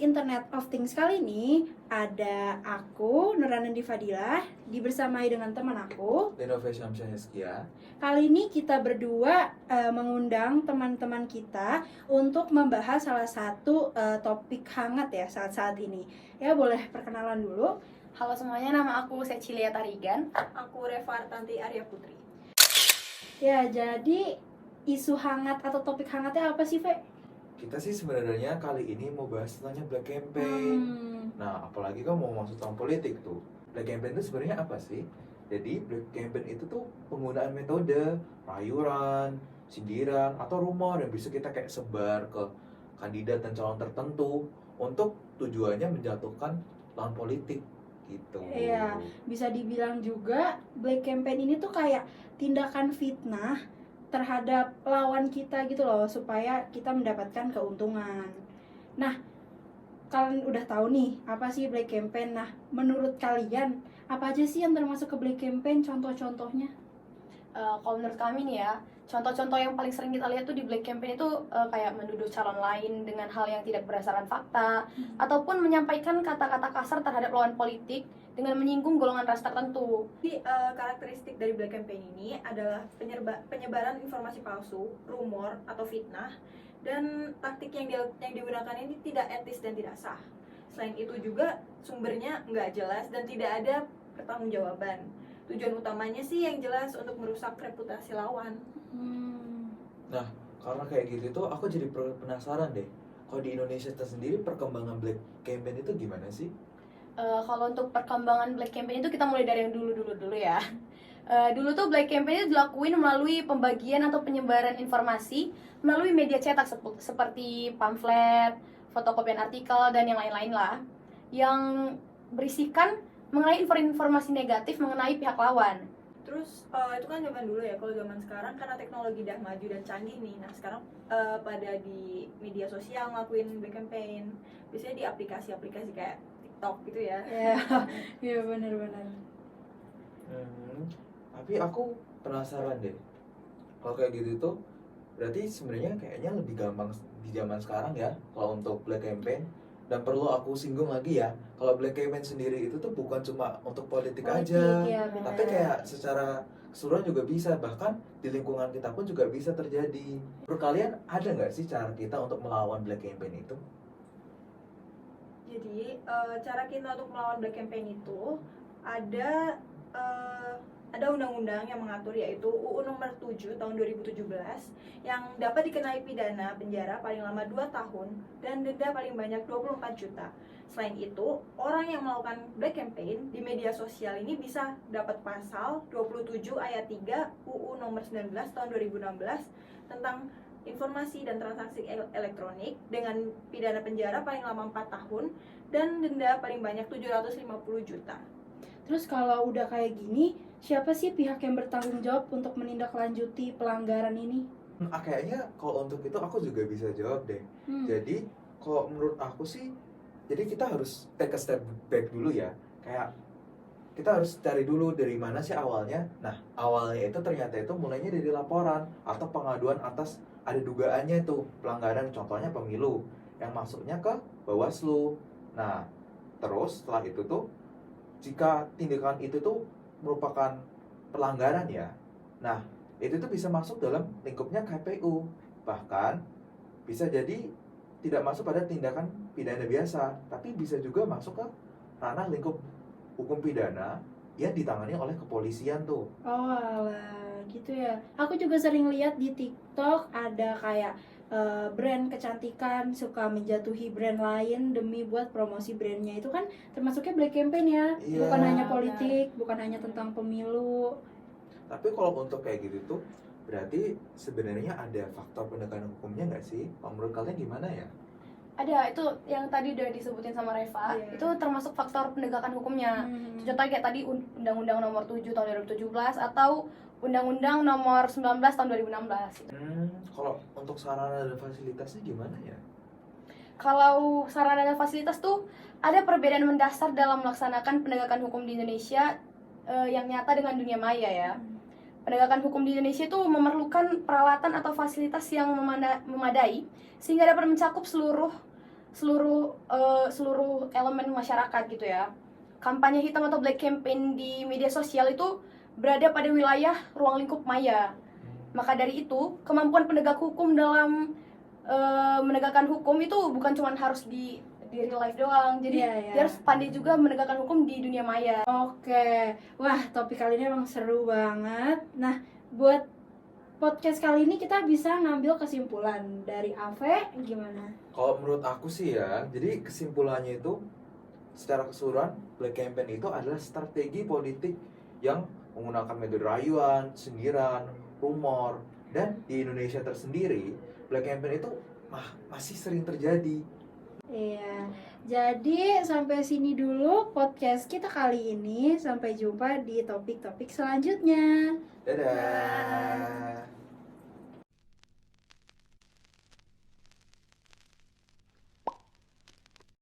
Internet of Things kali ini ada aku, Nuranendi Fadilah, dibersamai dengan teman aku. Lenovo Syamsyah Heskia. Kali ini kita berdua mengundang teman-teman kita untuk membahas salah satu topik hangat ya saat-saat ini. Ya, boleh perkenalan dulu. Halo semuanya, nama aku Cecilia Tarigan. Aku Reva Artanti Arya Putri. Ya, jadi isu hangat atau topik hangatnya apa sih, Fe? Kita sih sebenarnya kali ini mau bahas tentang Black Campaign. Nah, apalagi kan mau masuk tahun politik tuh. Black Campaign itu sebenarnya apa sih? Jadi Black Campaign itu tuh penggunaan metode rayuan, sindiran, atau rumor yang bisa kita kayak sebar ke kandidat dan calon tertentu untuk tujuannya menjatuhkan lawan politik gitu. Iya, bisa dibilang juga Black Campaign ini tuh kayak tindakan fitnah terhadap lawan kita gitu loh, supaya kita mendapatkan keuntungan. Nah, kalian udah tahu nih apa sih Black Campaign. Nah, menurut kalian apa aja sih yang termasuk ke Black Campaign, contoh-contohnya? Kalau menurut kami nih ya, contoh-contoh yang paling sering kita lihat tuh di Black Campaign itu kayak menuduh calon lain dengan hal yang tidak berdasarkan fakta, ataupun menyampaikan kata-kata kasar terhadap lawan politik dengan menyinggung golongan ras tertentu. Jadi karakteristik dari Black Campaign ini adalah penyebaran informasi palsu, rumor atau fitnah, dan taktik yang digunakan ini tidak etis dan tidak sah. Selain itu juga sumbernya nggak jelas dan tidak ada pertanggungjawaban. Tujuan utamanya sih yang jelas untuk merusak reputasi lawan. Nah, karena kayak gitu tuh aku jadi penasaran deh. Kalau di Indonesia sendiri perkembangan Black Campaign itu gimana sih? Kalau untuk perkembangan Black Campaign itu kita mulai dari yang dulu ya. Dulu tuh Black Campaign itu dilakuin melalui pembagian atau penyebaran informasi melalui media cetak seperti pamflet, fotokopian artikel, dan yang lain-lain lah, yang berisikan mengenai informasi negatif mengenai pihak lawan. Terus itu kan zaman dulu ya. Kalau zaman sekarang karena teknologi udah maju dan canggih nih. Nah sekarang pada di media sosial ngelakuin Black Campaign. Biasanya di aplikasi-aplikasi kayak TikTok gitu ya. Iya, benar-benar. Tapi aku penasaran deh. Kalau kayak gitu tuh berarti sebenarnya kayaknya lebih gampang di zaman sekarang ya kalau untuk Black Campaign. Dan perlu aku singgung lagi ya, kalau Black Campaign sendiri itu tuh bukan cuma untuk politik aja, ya, benar. tapi kayak secara keseluruhan juga bisa, bahkan di lingkungan kita pun juga bisa terjadi. Menurut kalian ada nggak sih cara kita untuk melawan Black Campaign itu? Jadi cara kita untuk melawan Black Campaign itu ada undang-undang yang mengatur, yaitu UU nomor 7 tahun 2017 yang dapat dikenai pidana penjara paling lama 2 tahun dan denda paling banyak 24 juta. Selain itu, orang yang melakukan Black Campaign di media sosial ini bisa dapat pasal 27 ayat 3 UU nomor 19 tahun 2016 tentang informasi dan transaksi elektronik dengan pidana penjara paling lama 4 tahun dan denda paling banyak 750 juta. Terus kalau udah kayak gini, siapa sih pihak yang bertanggung jawab untuk menindaklanjuti pelanggaran ini? Kayaknya kalau untuk itu aku juga bisa jawab deh. Jadi kalau menurut aku sih, jadi kita harus take a step back dulu ya. Kayak kita harus cari dulu dari mana sih awalnya. Nah, awalnya itu ternyata itu mulainya dari laporan atau pengaduan atas ada dugaannya itu pelanggaran, contohnya pemilu yang masuknya ke Bawaslu. Nah, terus setelah itu tuh jika tindakan itu tuh merupakan pelanggaran ya, nah itu tuh bisa masuk dalam lingkupnya KPU. Bahkan bisa jadi tidak masuk pada tindakan pidana biasa, tapi bisa juga masuk ke ranah lingkup hukum pidana yang ditangani oleh kepolisian tuh. Oh alah, gitu ya. Aku juga sering lihat di TikTok ada kayak brand kecantikan suka menjatuhi brand lain demi buat promosi brandnya. Itu kan termasuknya Black Campaign ya. Iya. Bukan hanya politik, bukan hanya tentang pemilu. Tapi kalau untuk kayak gitu tuh berarti sebenarnya ada faktor penegakan hukumnya nggak sih? Menurut kalian gimana ya? Ada, itu yang tadi udah disebutin sama Reva, itu termasuk faktor penegakan hukumnya. Contohnya kayak tadi Undang-Undang nomor 7 tahun 2017 atau Undang-Undang nomor 19 tahun 2016. Kalau untuk sarana dan fasilitasnya gimana ya? Kalau sarana dan fasilitas tuh ada perbedaan mendasar dalam melaksanakan penegakan hukum di Indonesia yang nyata dengan dunia maya ya. Penegakan hukum di Indonesia itu memerlukan peralatan atau fasilitas yang memadai sehingga dapat mencakup seluruh seluruh elemen masyarakat gitu ya. Kampanye hitam atau black campaign di media sosial itu berada pada wilayah ruang lingkup maya. Maka dari itu, kemampuan penegak hukum dalam menegakkan hukum itu bukan cuma harus di real life doang. Jadi Iya, iya. dia harus pandai juga menegakkan hukum di dunia maya. Oke, wah topik kali ini emang seru banget. Nah, buat podcast kali ini kita bisa ngambil kesimpulan dari Ave gimana? Kalau menurut aku sih ya, jadi kesimpulannya itu secara keseluruhan black campaign itu adalah strategi politik yang menggunakan metode rayuan, sindiran, rumor, dan di Indonesia tersendiri black campaign itu masih sering terjadi. Iya, jadi sampai sini dulu podcast kita kali ini. Sampai jumpa di topik-topik selanjutnya. Dadah.